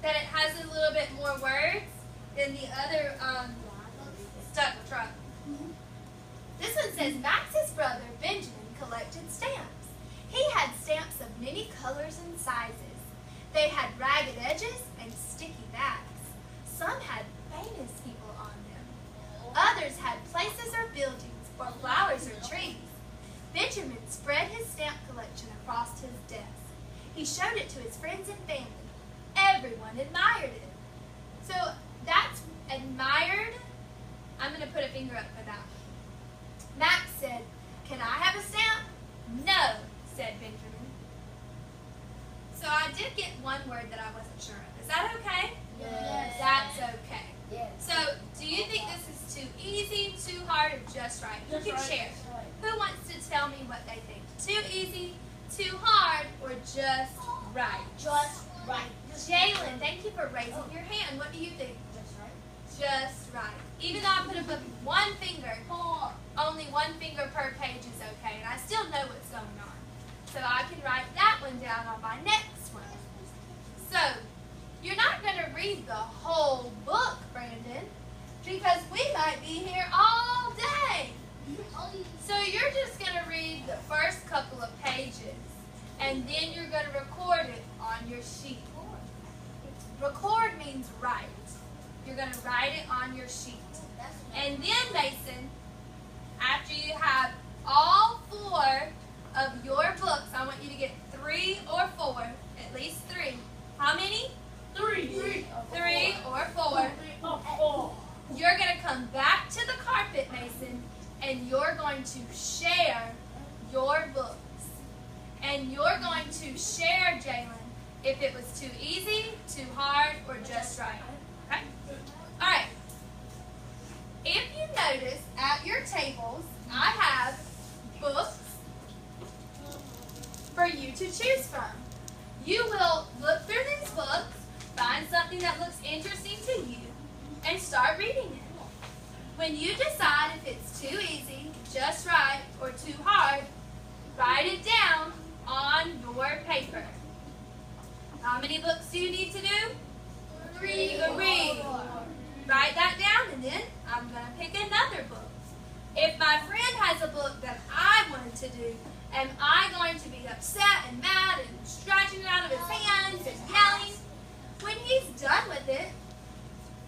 that it has a little bit more words than the other stuck truck. This one says, Max's brother Benjamin collected stamps. He had stamps of many colors and sizes. They had ragged edges and sticky backs. Some had famous people on them. Others had places or buildings or flowers or trees. Benjamin spread his stamp collection across his desk. He showed it to his friends and family. Everyone admired it. So that's admired. I'm going to put a finger up for that. Max said, "Can I have a stamp?" "No," said Benjamin. So I did get one word that I wasn't sure of. Is that okay? Yes. That's okay. Yes. So do you think this is too easy, too hard, or just right? You can share. Who wants to tell me what they think? Too easy, too hard, or just right? Just right. Jalen, thank you for raising your hand. What do you think? Just right. Just right. Even though I put up one finger, only one finger per page is okay, and I still know what's going on. So I can write that one down on my next one. So, you're not going to read the whole book, Brandon, because we might be here all day. So you're just going to read the first couple of pages, and then you're going to record it on your sheet. Record means write. You're going to write it on your sheet. And then, Mason, after you have all 4 of your books, I want you to get 3 or 4, at least 3. How many? 3. 3 or 4. You're going to come back to the carpet, Mason, and you're going to share your books. And you're going to share, Jalen, if it was too easy, too hard, or just right. Okay? All right. If you notice at your tables, I have books for you to choose from. You will look through these books, find something that looks interesting to you, and start reading it. When you decide if it's too easy, just right, or too hard, write it down on your paper. How many books do you need to do? 3 or read. Write that down, and then I'm going to pick another book. If my friend has a book that I wanted to do, am I going to be upset and mad and stretching it out of his hands and yelling? When he's done with it,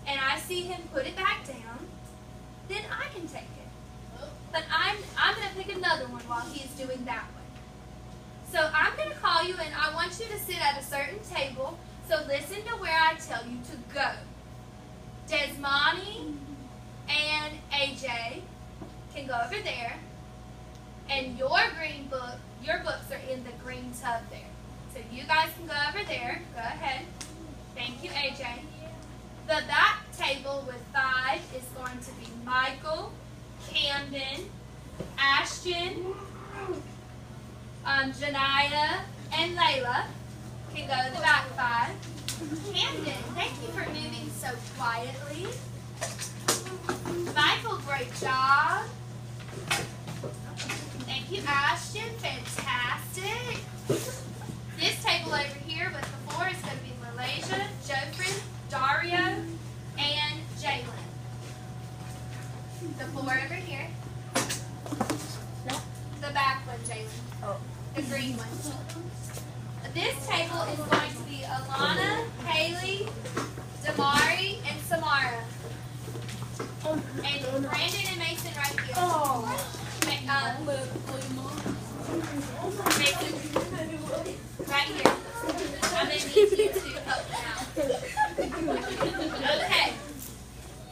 and I see him put it back down, then I can take it. But I'm going to pick another one while he's doing that one. So I'm going to call you, and I want you to sit at a certain table, so listen to where I tell you to go. Desmani and AJ can go over there, and your books are in the green tub there. So you guys can go over there. Go ahead. Thank you, AJ. The back table with 5 is going to be Michael, Camden, Ashton, Janiyah, and Layla can go to the back 5. Camden, thank you for moving so quietly. Michael, great job. Thank you, Ashton. Fantastic. This table over here with the 4 is going to be Malaysia, Jofrin, Dario, and Jalen. The 4 over here. The back one, Jalen. Oh. The green one. This table is going to be Alana, Haley, Damari, and Samara. And Brandon and Mason right here. Mason, right here. I'm going to need you to help me out. Okay.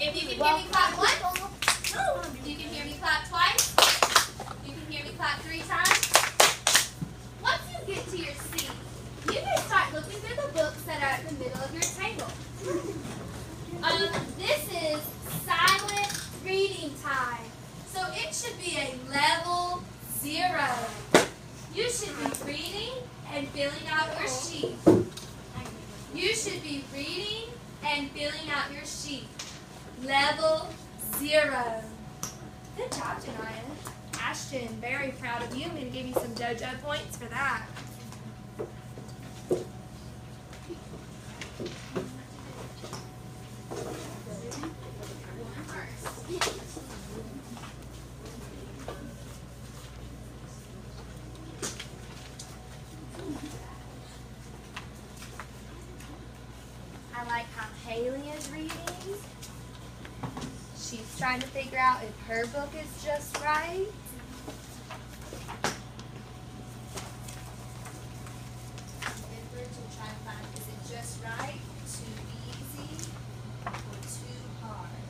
If you can hear me clap once, you can hear me clap twice, you can hear me clap 3 times. Once you get to your seat, you can start looking through the books that are at the middle of your table. This is silent reading time, so it should be a level 0. You should be reading and filling out your sheet. You should be reading and filling out your sheet. Level 0. Good job, Janiyah. Ashton, very proud of you. I'm going to give you some JoJo points for that. I like how Haley is reading. She's trying to figure out if her book is just right. Remember to try to find, is it just right, too easy, or too hard?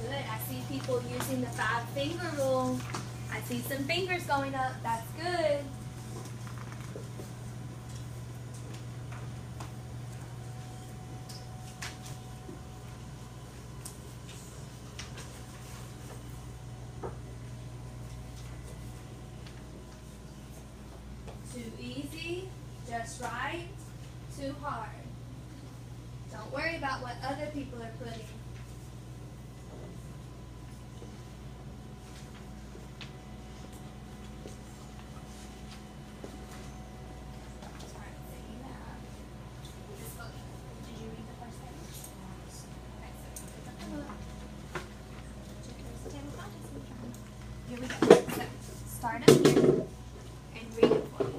Good. I see people using the 5-finger rule. I see some fingers going up. That's good. Too easy, just right, too hard. Don't worry about what other people are putting. Here we go. So, start up here and read it for me.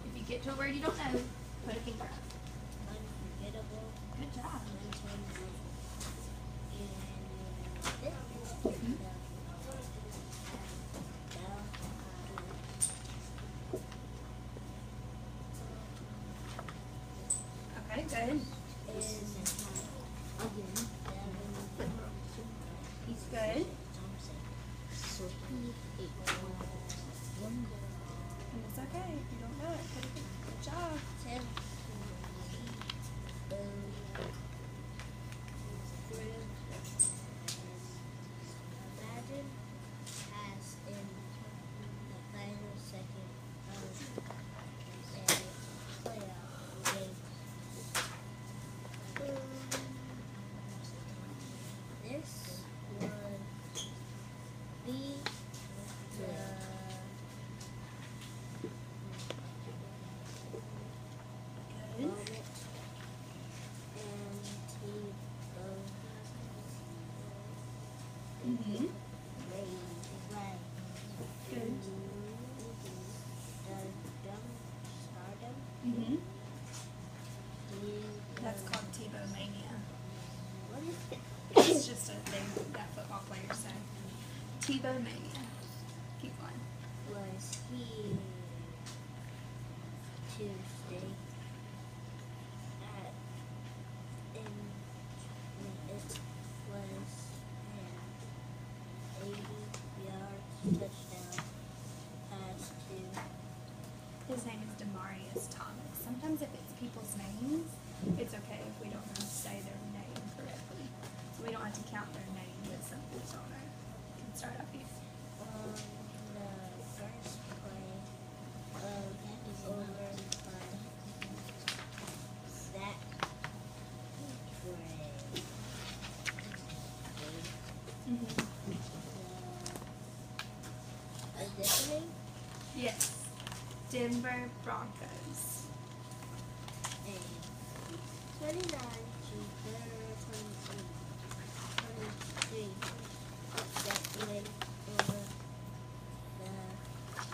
If you get to a word you don't know, put a finger up. Unforgettable. Good job. Okay, good. He's good. And it's okay if you don't know it. Good job. Imagine as in the final second of a playoff game. This would be the Good. moment and he Mm-hmm. Good. Mm-hmm. That's called Tebow mania. It's just a thing that football players say. Tebow mania. Keep going. Was he to stay at in it was an 80-yard touchdown pass to His name is Demarius Thomas. Sometimes if it's people's names, it's okay if we don't know how to say their name correctly. So we don't have to count their name as something that's on there. You can start up here. the first play of overtime. That Gray. Mm-hmm. Listening Yes. Denver Broncos. and 29 to 23 upset win over the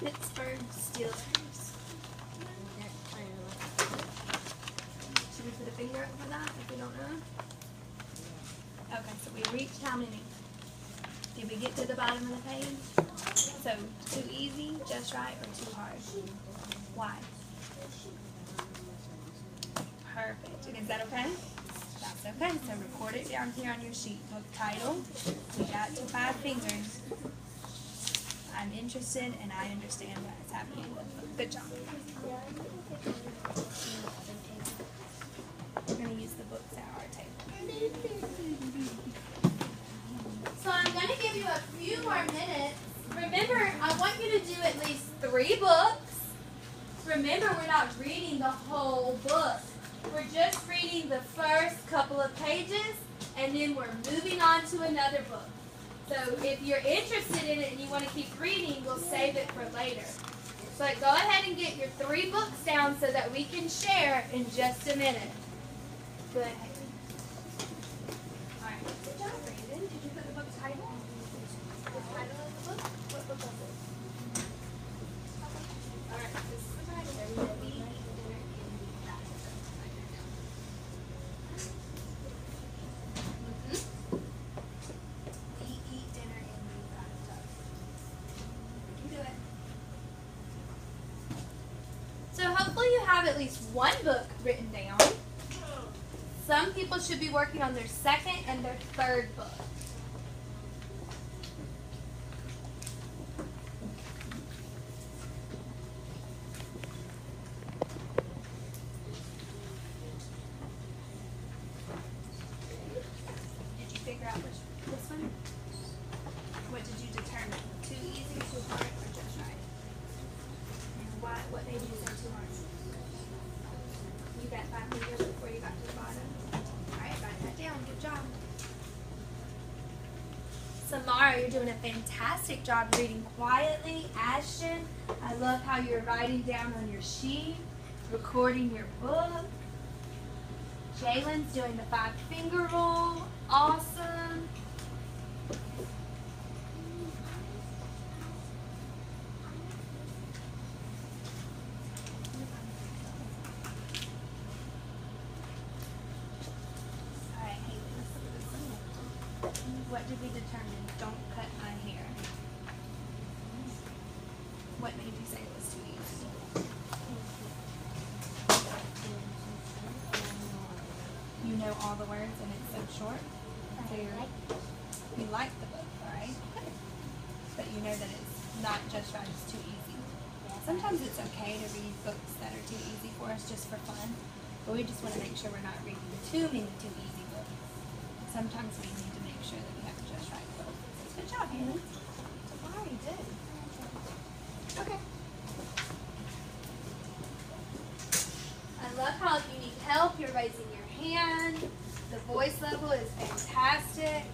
Pittsburgh Steelers. that final. Should we put a finger up for that if we don't know? Okay, so we reached how many? Did we get to the bottom of the page? So, too easy, just right, or too hard? Why? Perfect. And is that okay? That's okay. So record it down here on your sheet. Book title. We got to 5 fingers. I'm interested and I understand what is happening. Good job. We're going to use the books at our table. So I'm going to give you a few more minutes. Remember, I want you to do at least 3 books. Remember, we're not reading the whole book. We're just reading the first couple of pages, and then we're moving on to another book. So if you're interested in it and you want to keep reading, we'll save it for later. But go ahead and get your 3 books down so that we can share in just a minute. Good, Haley. All right. Good job, Brandon. Did you put the book title? The title of the book? What book was it? have at least one book written down. Some people should be working on their second and their third book. Did you figure out this one? What did you determine? Too easy, too hard, or just right? What made you say too hard? You got 5 fingers before you got to the bottom. Alright, write that down. Good job. Samara, you're doing a fantastic job reading quietly. Ashton, I love how you're writing down on your sheet, recording your book. Jalen's doing the 5-finger rule. Awesome. What did we determine? Don't cut my hair. What made you say it was too easy? You know all the words and it's so short? So you like the book, right? But you know that it's not just right, it's too easy. Sometimes it's okay to read books that are too easy for us just for fun, but we just want to make sure we're not reading too many too easy books. Sometimes we need to make sure that we have a just right book. Good job, Hannah. Wow, you did. Okay. I love how if you need help, you're raising your hand. The voice level is fantastic.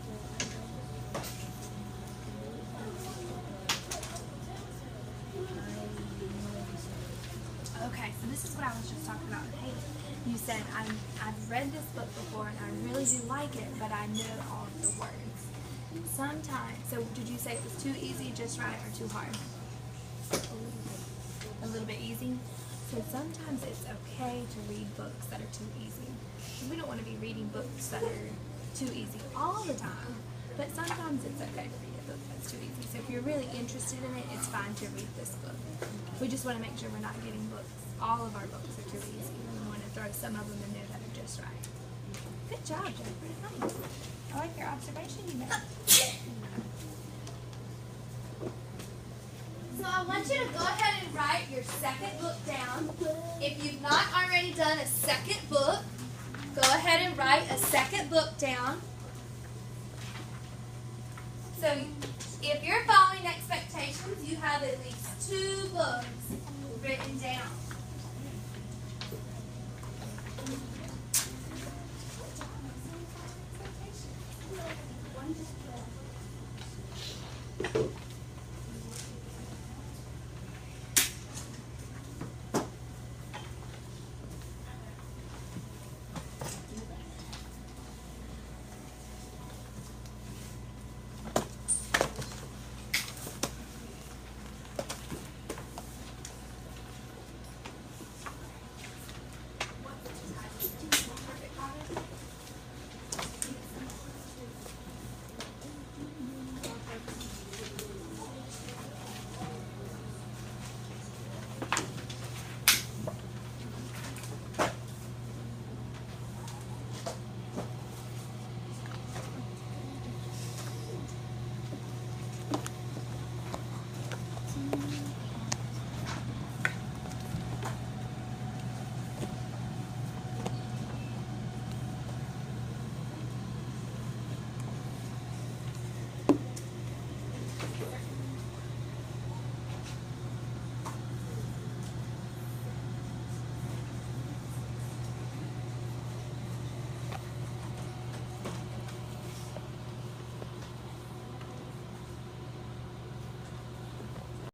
Okay, so this is what I was just talking about. Hey, you said, I've read this book before and I really do like it, but I know all of the words. Sometimes, so did you say it was too easy, just right, or too hard? A little bit easy? So sometimes it's okay to read books that are too easy. We don't want to be reading books that are too easy all the time, but sometimes it's okay to read a book that's too easy. So if you're really interested in it, it's fine to read this book. We just want to make sure we're not getting books. All of our books are too easy. We want to throw some of them in there that are just right. Good job, Jennifer. Nice. I like your observation you made. So I want you to go ahead and write your second book down. If you've not already done a second book, go ahead and write a second book down. So if you're following expectations, you have at least 2 books written down.